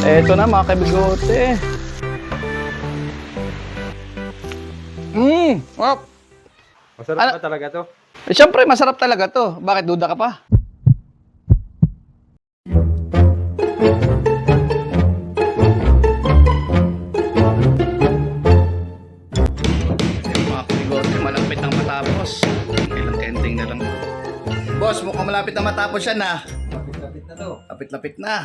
Eto na mga kabigote. Oh. Masarap ba talaga to? Siyempre, masarap talaga to. Bakit duda ka pa? Mga kabigote, malapit nang matapos. Ilang ending na lang. Boss, mukhang malapit na matapos yan na. Lapit-lapit na to. Lapit-lapit na.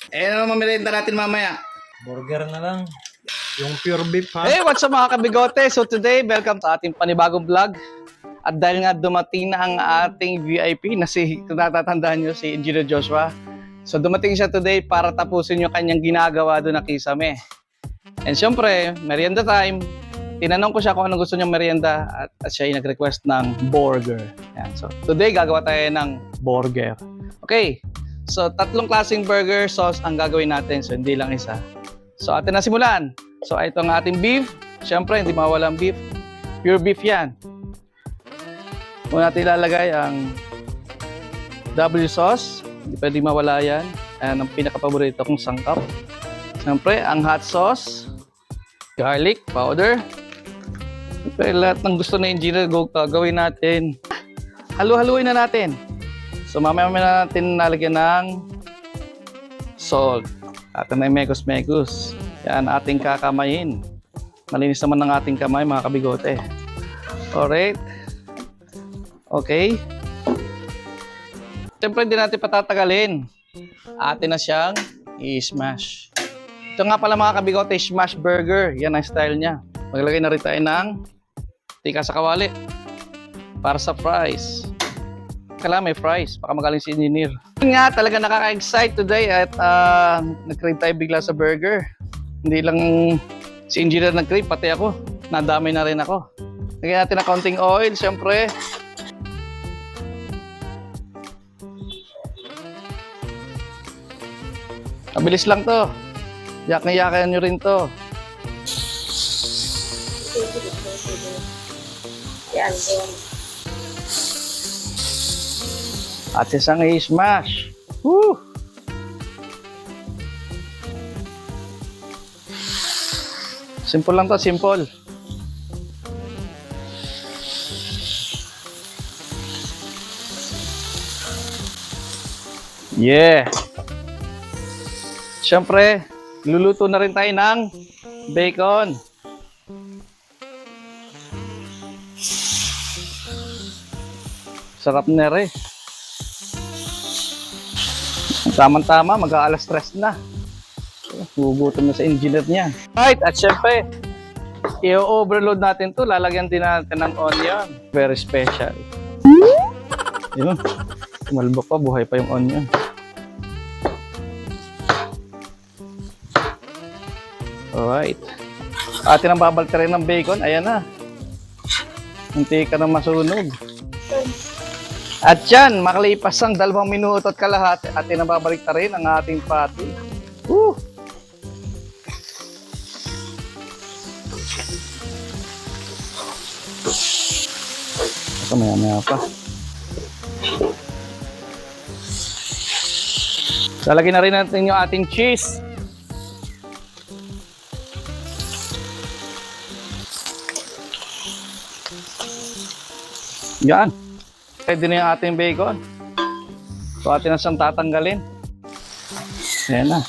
Ano naman merienda natin mamaya? Burger na lang. Yung pure beef ha. Hey, what's up mga kabigote? So today, welcome sa ating panibagong vlog. At dahil nga dumating na ang ating VIP na kung natatandaan nyo, si Engineer Joshua. So dumating siya today para tapusin yung kanyang ginagawa doon na kisame. And syempre, merienda time. Tinanong ko siya kung anong gusto niyang merienda at siya ay nag-request ng burger. Yan. So today, gagawa tayo ng burger. Okay. So, 3 klaseng burger sauce ang gagawin natin. So, hindi lang isa. So, atin na simulan. So, ito ang ating beef. Siyempre, hindi mawala ang beef. Pure beef yan. Muna natin ilalagay ang W sauce. Hindi pwede mawala yan. Ayan ang pinaka-paborito kong sangkap. Siyempre, ang hot sauce. Garlic powder. Siyempre, lahat ng gusto na engineer gawin natin. Halu-haluin na natin. So mamaya na natin nalagyan ng salt. At may mekos-mekos. Yan ating kakamayin. Malinis naman ng ating kamay mga kabigote. Alright. Okay. Siyempre hindi natin patatagalin. Atin na siyang i-smash. Ito nga pala mga kabigote, smash burger. Yan ang style niya. Maglagay na rin tayo ng tika sa kawali. Para sa fries. Kailangan may fries, baka magaling si engineer. Yun nga, talaga nakaka-excite today at nag-crave tayo bigla sa burger. Hindi lang si engineer nag-crave, pati ako. Nadamay na rin ako. Lagyan natin ng konting oil, syempre. Mabilis lang to. Yak-yakan nyo rin to. Yan, At isang i-smash. Woo! Simple lang to, simple. Yeah! Siyempre, luluto na rin tayo ng bacon. Sarap na rin. Tama-tama, mag-aalas 3 na. Hugutom na sa engineer niya. Right, at syempre, i-overload natin to. Lalagyan din natin ng onion. Very special. Yun. Tumalbok pa, buhay pa yung onion. Alright. Atin ang babaltarin ng bacon. Ayan na. Hindi ka na masunog. At yan, makalipas ang 2 minuto at kalahati at inababalik na rin ang ating patty. Woo! Ito maya pa. Lalagyan na rin natin yung ating cheese. Yan. Ready na yung ating bacon. So atin na siyang tatanggalin. Ayan na.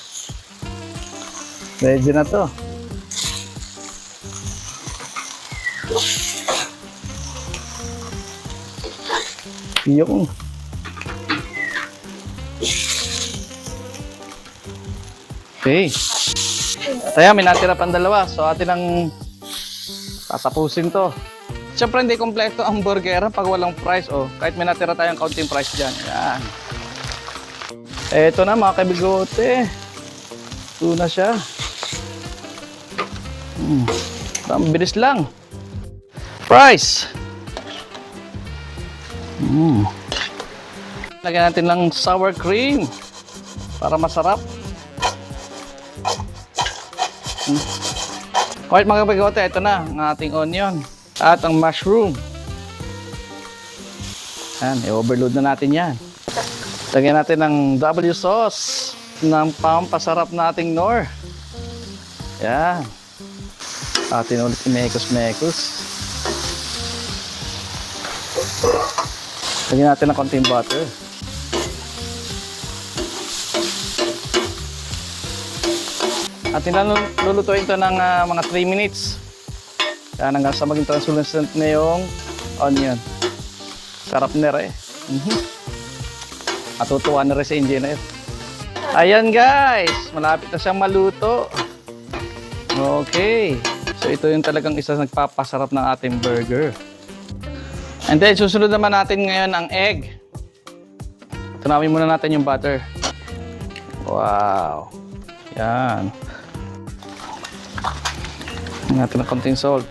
Ready na to. Yung. Okay. At ayan, may natira pang 2. So atin ang tatapusin to. Siyempre hindi kompleto ang burger pag walang fries. Oh, kahit may natira tayong kaunting fries dyan. Yan. Eto na mga kabigote. Ito na siya. Ang bilis lang. Fries. Lagyan natin ng sour cream para masarap. Alright mga kabigote, ito na ang ating onion at ang mushroom. Yan, i-overload na natin yan. Lagyan natin ng W sauce ng pampasarap nating Knorr. Yan. Atin ulit i-mekos-mekos. Lagyan natin ng konting butter. At lulutuin ito ng mga 3 minutes. Yan, hanggang sa maging translucent na yung onion. Sarap na rin. Matutuwa na rin sa engineer. Ayan guys, malapit na siyang maluto. Okay. So ito yung talagang isa sa nagpapasarap ng ating burger. And then susunod naman natin ngayon ang egg. Tunawin muna natin yung butter. Wow. Yan. Natin ng konting salt.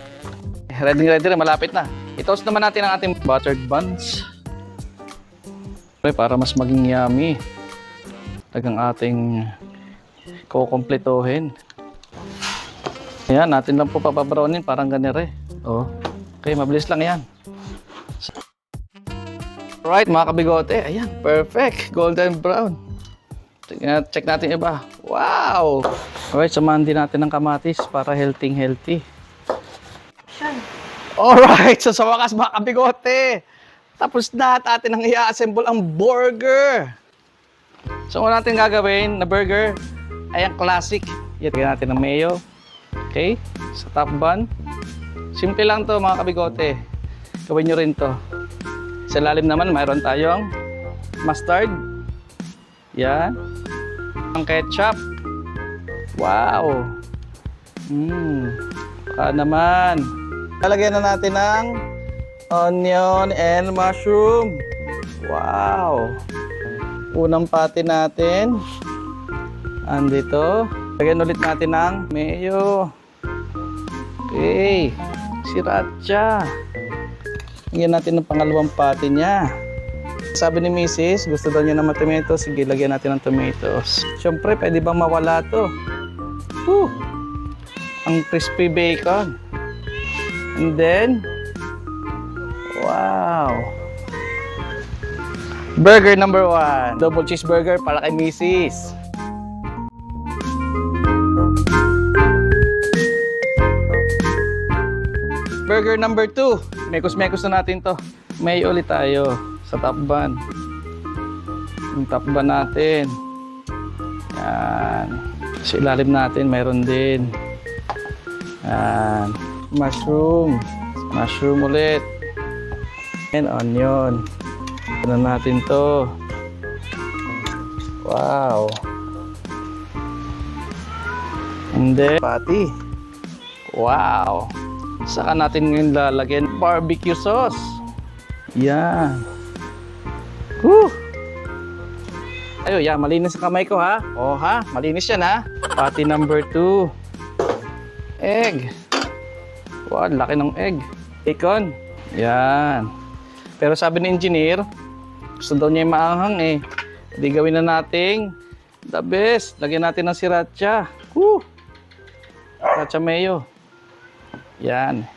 Ready na, malapit na. I-toast naman natin ang ating buttered buns. Para mas maging yummy. Talagang ating kukompletohin. Ayan, natin lang po papabrownin, parang ganire. Oh. Okay, mabilis lang yan. Alright, mga kabigote. Ayan, perfect. Golden brown. Check natin iba. Wow! Alright, samahan din natin ng kamatis para healthy. Alright, so sa wakas mga kabigote, tapos na at atin ang i-assemble ang burger. So kung natin gagawin na burger ay ang classic. Lagyan natin ng mayo. Okay, sa top bun. Simple lang to mga kabigote. Gawin nyo rin to. Sa lalim naman mayroon tayong mustard. Yan. Ang ketchup. Wow. Baka naman. Lalagyan na natin ng onion and mushroom. Wow. Unang pati natin. Andito. Lagyan ulit natin ng mayo. Okay. Sriracha. Lagyan natin ng pangalawang pati niya. Sabi ni Mrs., gusto daw niya ng tomatoes. Sige, lagyan natin ng tomatoes. Siyempre, pwede bang mawala to? Woo! Ang crispy bacon. And then, wow! Burger number 1. Double cheeseburger para kay Mrs. Burger number 2. Mekos-mekos na natin to. May ulit tayo sa top bun. Yung top bun natin. Yan. Sa ilalim natin, mayroon din. Yan. Mushroom. Mushroom ulit. And onion. Ano natin to. Wow. And then, patty. Wow. Saka natin ngayon lalagyan barbecue sauce. Yan. Woo! Ayo, yan. Malinis ang kamay ko, ha? O, ha? Malinis yan, ha? Patty number 2. Egg. Wow, laki ng egg. Bacon. Yan. Pero sabi ni engineer, gusto daw niya yung maanghang, eh. Hindi gawin na nating the best. Lagyan natin ng sriracha. Woo! Sriracha mayo. Yan.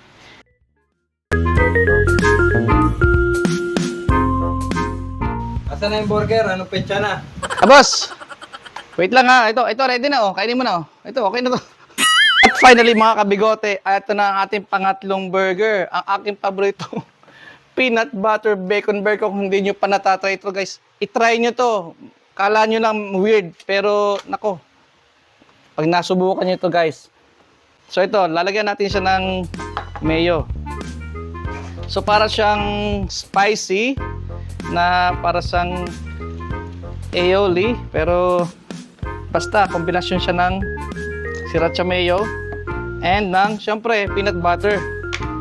Asa na yung burger? Anong petsa na? Boss! Wait lang ha. Ito ready na oh. Kainin mo na oh. Ito, okay na to. At finally mga kabigote, ito na ang ating pangatlong burger. Ang aking paborito. Peanut butter bacon burger. Kung hindi nyo pa natatry ito guys, itry nyo to. Kala nyo lang weird. Pero nako, pag nasubukan nyo to guys. So ito, lalagyan natin siya ng mayo. So para siyang spicy na para siyang aioli, pero basta kombinasyon siya ng sriracha mayo and ng syempre peanut butter.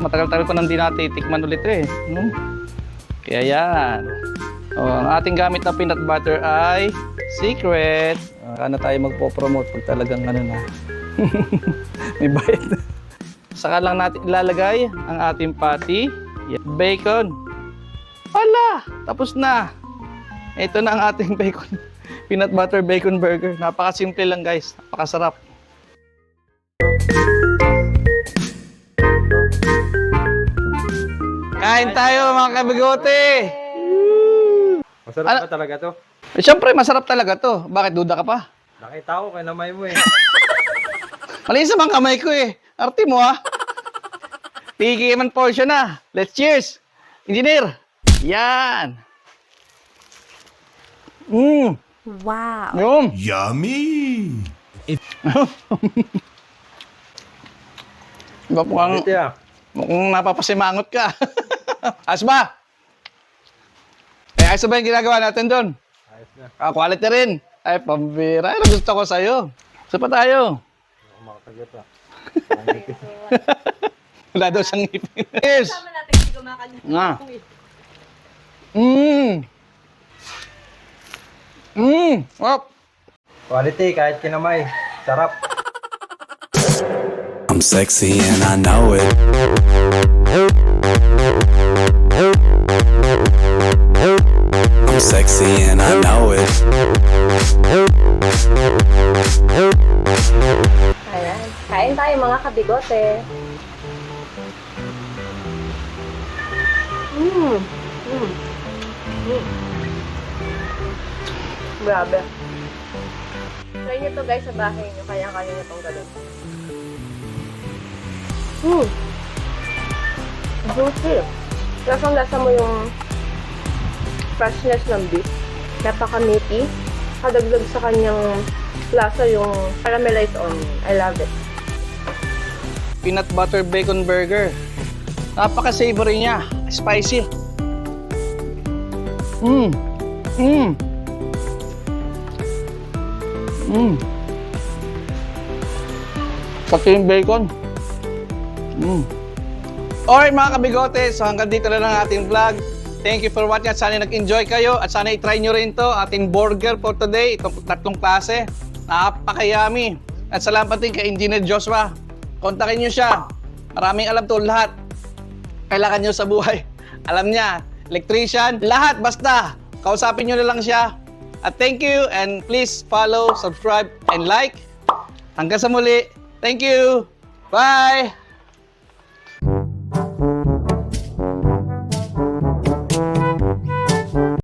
Matagal-tagal ko nang di natin tikman ulit eh. Kaya yan. Ang ating gamit na peanut butter ay secret. Ano tayo magpo-promote pag talagang ano na. May bayad. Saka lang natin ilalagay ang ating patty. Bacon. Wala! Tapos na. Ito na ang ating bacon. Peanut butter bacon burger. Napakasimple lang guys. Napakasarap. Kain tayo mga kabigote. Masarap Ano? ba talaga to? Eh, syempre, masarap talaga to. Bakit duda ka pa? Nakita ko kay namay mo eh. Malinis naman kamay ko eh. Arte mo ha. Tigiman portion na. Let's cheers. Engineer. Yan. Wow. Yum. Yummy! Mukhang, Quality ah. mukhang napapasimangot ka. Ayos ba? Eh, ayos ba yung ginagawa natin doon? Ayos na. Quality rin. Ay, pambira. Ay, gusto ko sa'yo. Isa pa tayo. Ako makakagat ah. Wala daw siyang ngipin. Cheers. Kasama natin hindi kumakanya. Nga. Op. Quality kahit kinamay. Sarap. I'm sexy and I know it. I'm sexy and I know it. Ayan. Kain tayo mga kabigote. Grabe. Try nyo to guys sa bahay nyo. Kaya-kaya nyo itong gano'n. Juicy. Lasang-lasa mo yung freshness ng beef. Napaka-meaty. Kadagdag sa kanyang lasa yung caramelized onion. I love it. Peanut butter bacon burger. Napaka-savory niya. Spicy. Pati yung bacon. Alright mga kabigote, so hanggang dito na lang ating vlog. Thank you for watching at sana nag-enjoy kayo at sana i-try nyo rin to ating burger for today. Itong tatlong klase. Napaka-yummy. At salamat din kay Engineer Joshua. Kontakin nyo siya. Maraming alam to lahat. Kailangan nyo sa buhay. Alam niya, electrician, lahat basta. Kausapin nyo na lang siya. At thank you and please follow, subscribe, and like. Hanggang sa muli. Thank you. Bye!